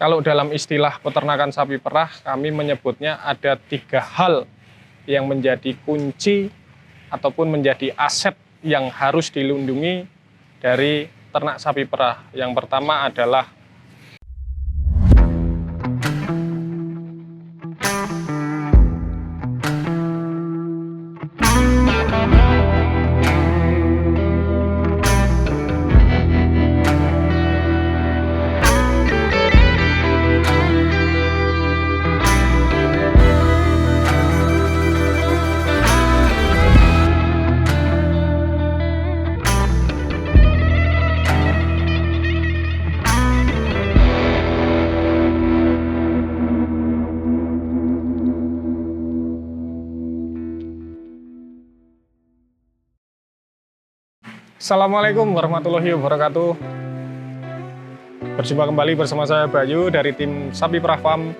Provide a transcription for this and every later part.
Kalau dalam istilah peternakan sapi perah, kami menyebutnya ada 3 hal yang menjadi kunci ataupun menjadi aset yang harus dilindungi dari ternak sapi perah. Yang pertama adalah Assalamualaikum warahmatullahi wabarakatuh. Berjumpa kembali bersama saya Bayu dari tim Sapi Perah Farm.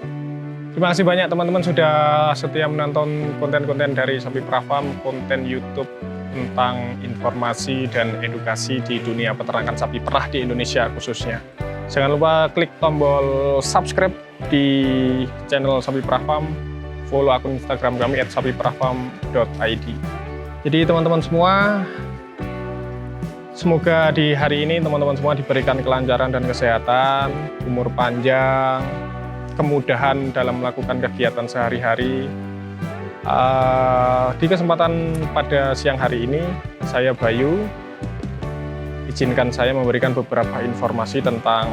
Terima kasih banyak teman-teman sudah setia menonton konten-konten dari Sapi Perah Farm, konten YouTube tentang informasi dan edukasi di dunia peternakan sapi perah di Indonesia khususnya. Jangan lupa klik tombol subscribe di channel Sapi Perah Farm, follow akun Instagram kami @sapiperahfarm.id. Jadi teman-teman semua, semoga di hari ini teman-teman semua diberikan kelancaran dan kesehatan, umur panjang, kemudahan dalam melakukan kegiatan sehari-hari. Di kesempatan pada siang hari ini, saya Bayu, izinkan saya memberikan beberapa informasi tentang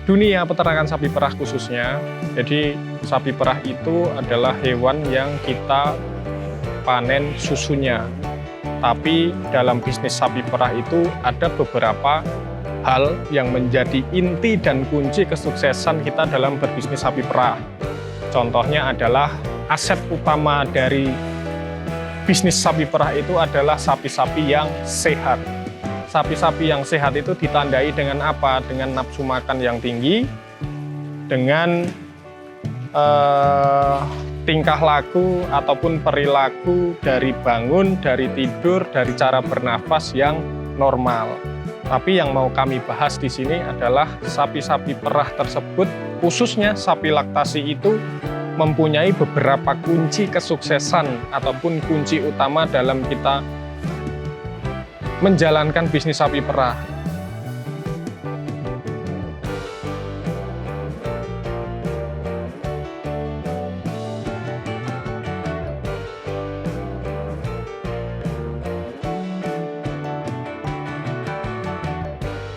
dunia peternakan sapi perah khususnya. Jadi sapi perah itu adalah hewan yang kita panen susunya. Tapi dalam bisnis sapi perah itu ada beberapa hal yang menjadi inti dan kunci kesuksesan kita dalam berbisnis sapi perah. Contohnya adalah aset utama dari bisnis sapi perah itu adalah sapi-sapi yang sehat. Sapi-sapi yang sehat itu ditandai dengan apa? Dengan nafsu makan yang tinggi, dengan tingkah laku ataupun perilaku dari bangun, dari tidur, dari cara bernafas yang normal. Tapi yang mau kami bahas di sini adalah sapi-sapi perah tersebut, khususnya sapi laktasi itu mempunyai beberapa kunci kesuksesan ataupun kunci utama dalam kita menjalankan bisnis sapi perah.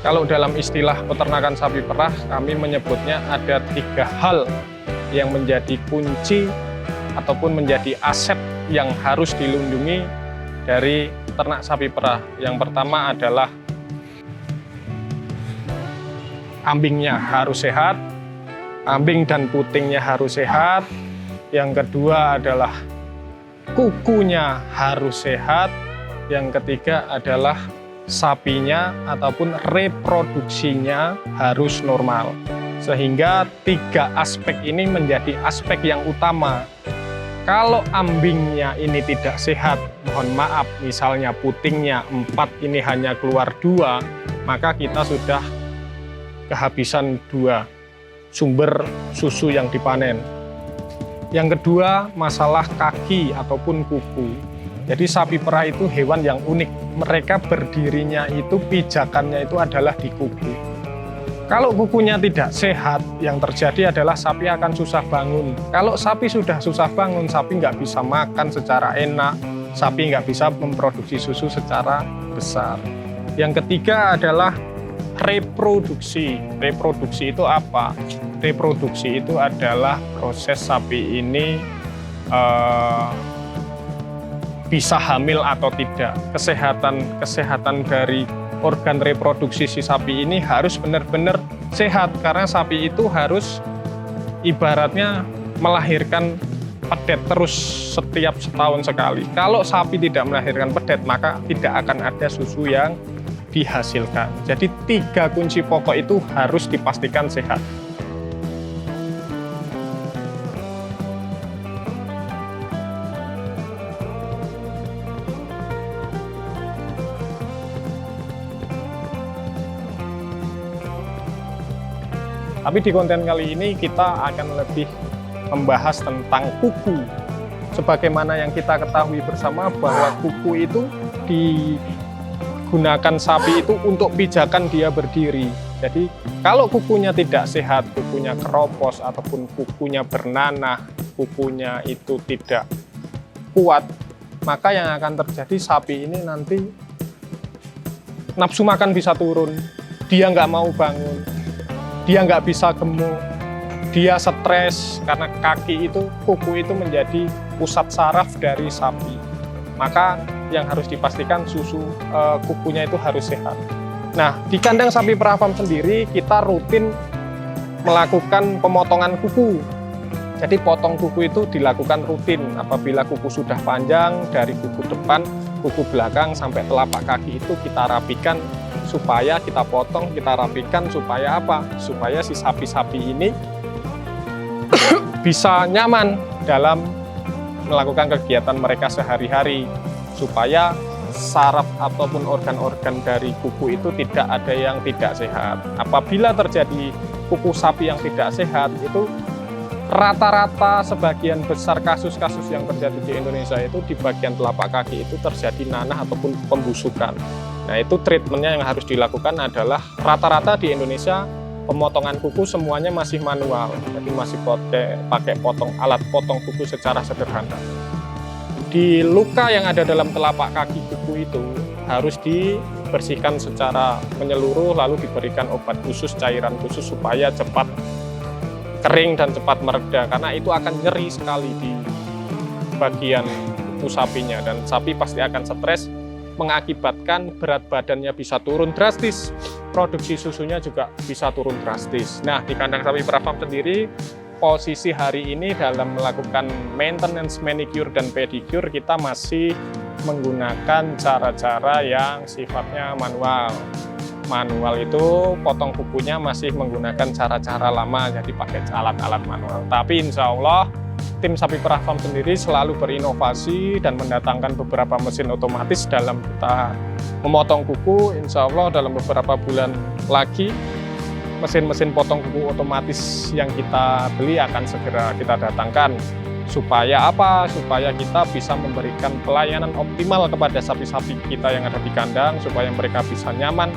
Kalau dalam istilah peternakan sapi perah, kami menyebutnya ada 3 hal yang menjadi kunci ataupun menjadi aset yang harus dilindungi dari ternak sapi perah. Yang pertama adalah ambingnya harus sehat, ambing dan putingnya harus sehat. Yang kedua adalah kukunya harus sehat. Yang ketiga adalah sapinya ataupun reproduksinya harus normal. Sehingga 3 aspek ini menjadi aspek yang utama. Kalau ambingnya ini tidak sehat, mohon maaf, misalnya putingnya 4 ini hanya keluar 2, maka kita sudah kehabisan 2 sumber susu yang dipanen. Yang kedua, masalah kaki ataupun kuku. Jadi sapi perah itu hewan yang unik. Mereka berdirinya itu, pijakannya itu adalah di kuku. Kalau kukunya tidak sehat, yang terjadi adalah sapi akan susah bangun. Kalau sapi sudah susah bangun, sapi nggak bisa makan secara enak, sapi nggak bisa memproduksi susu secara besar. Yang ketiga adalah reproduksi. Reproduksi itu apa? Reproduksi itu adalah proses sapi ini bisa hamil atau tidak. Kesehatan dari organ reproduksi si sapi ini harus benar-benar sehat, karena sapi itu harus ibaratnya melahirkan pedet terus setiap setahun sekali. Kalau sapi tidak melahirkan pedet, maka tidak akan ada susu yang dihasilkan. Jadi 3 kunci pokok itu harus dipastikan sehat. Tapi di konten kali ini kita akan lebih membahas tentang kuku. Sebagaimana yang kita ketahui bersama bahwa kuku itu digunakan sapi itu untuk pijakan dia berdiri. Jadi kalau kukunya tidak sehat, kukunya keropos ataupun kukunya bernanah, kukunya itu tidak kuat, maka yang akan terjadi sapi ini nanti nafsu makan bisa turun, dia nggak mau bangun, dia nggak bisa gemuk, dia stres karena kuku itu menjadi pusat saraf dari sapi. Maka yang harus dipastikan kukunya itu harus sehat. Nah, di kandang sapi perah farm sendiri kita rutin melakukan pemotongan kuku. Jadi potong kuku itu dilakukan rutin apabila kuku sudah panjang dari kuku depan, kuku belakang sampai telapak kaki itu kita rapikan supaya kita potong, kita rapikan supaya apa? Supaya si sapi-sapi ini bisa nyaman dalam melakukan kegiatan mereka sehari-hari, supaya saraf ataupun organ-organ dari kuku itu tidak ada yang tidak sehat. Apabila terjadi kuku sapi yang tidak sehat, itu rata-rata sebagian besar kasus-kasus yang terjadi di Indonesia itu di bagian telapak kaki itu terjadi nanah ataupun pembusukan. Nah, itu treatmentnya yang harus dilakukan adalah rata-rata di Indonesia pemotongan kuku semuanya masih manual, jadi masih pakai alat potong kuku secara sederhana. Di luka yang ada dalam telapak kaki kuku itu harus dibersihkan secara menyeluruh, lalu diberikan obat khusus, cairan khusus supaya cepat kering dan cepat mereda, karena itu akan nyeri sekali di bagian kuku sapinya dan sapi pasti akan stres, mengakibatkan berat badannya bisa turun drastis, produksi susunya juga bisa turun drastis. Nah, di kandang sapi perah farm sendiri, posisi hari ini dalam melakukan maintenance manicure dan pedicure, kita masih menggunakan cara-cara yang sifatnya manual. Manual itu potong kukunya masih menggunakan cara-cara lama, jadi pakai alat-alat manual. Tapi insya Allah, tim sapi perah farm sendiri selalu berinovasi dan mendatangkan beberapa mesin otomatis dalam kita memotong kuku. Insya Allah dalam beberapa bulan lagi mesin-mesin potong kuku otomatis yang kita beli akan segera kita datangkan. Supaya apa? Supaya kita bisa memberikan pelayanan optimal kepada sapi-sapi kita yang ada di kandang, supaya mereka bisa nyaman,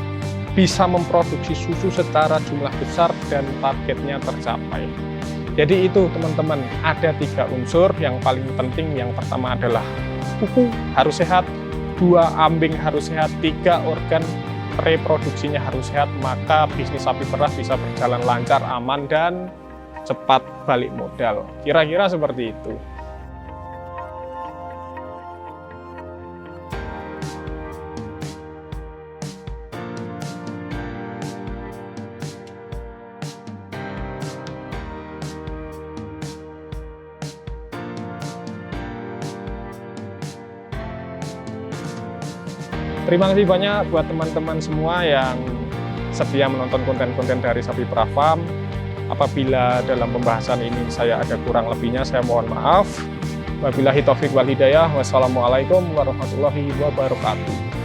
bisa memproduksi susu secara jumlah besar dan targetnya tercapai. Jadi itu teman-teman, ada 3 unsur yang paling penting. Yang pertama adalah kuku harus sehat, 2 ambing harus sehat, 3 organ reproduksinya harus sehat, maka bisnis sapi perah bisa berjalan lancar, aman, dan cepat balik modal. Kira-kira seperti itu. Terima kasih banyak buat teman-teman semua yang setia menonton konten-konten dari Sapi Perah Farm. Apabila dalam pembahasan ini saya ada kurang lebihnya, saya mohon maaf. Wabillahi taufiq wal hidayah. Wassalamualaikum warahmatullahi wabarakatuh.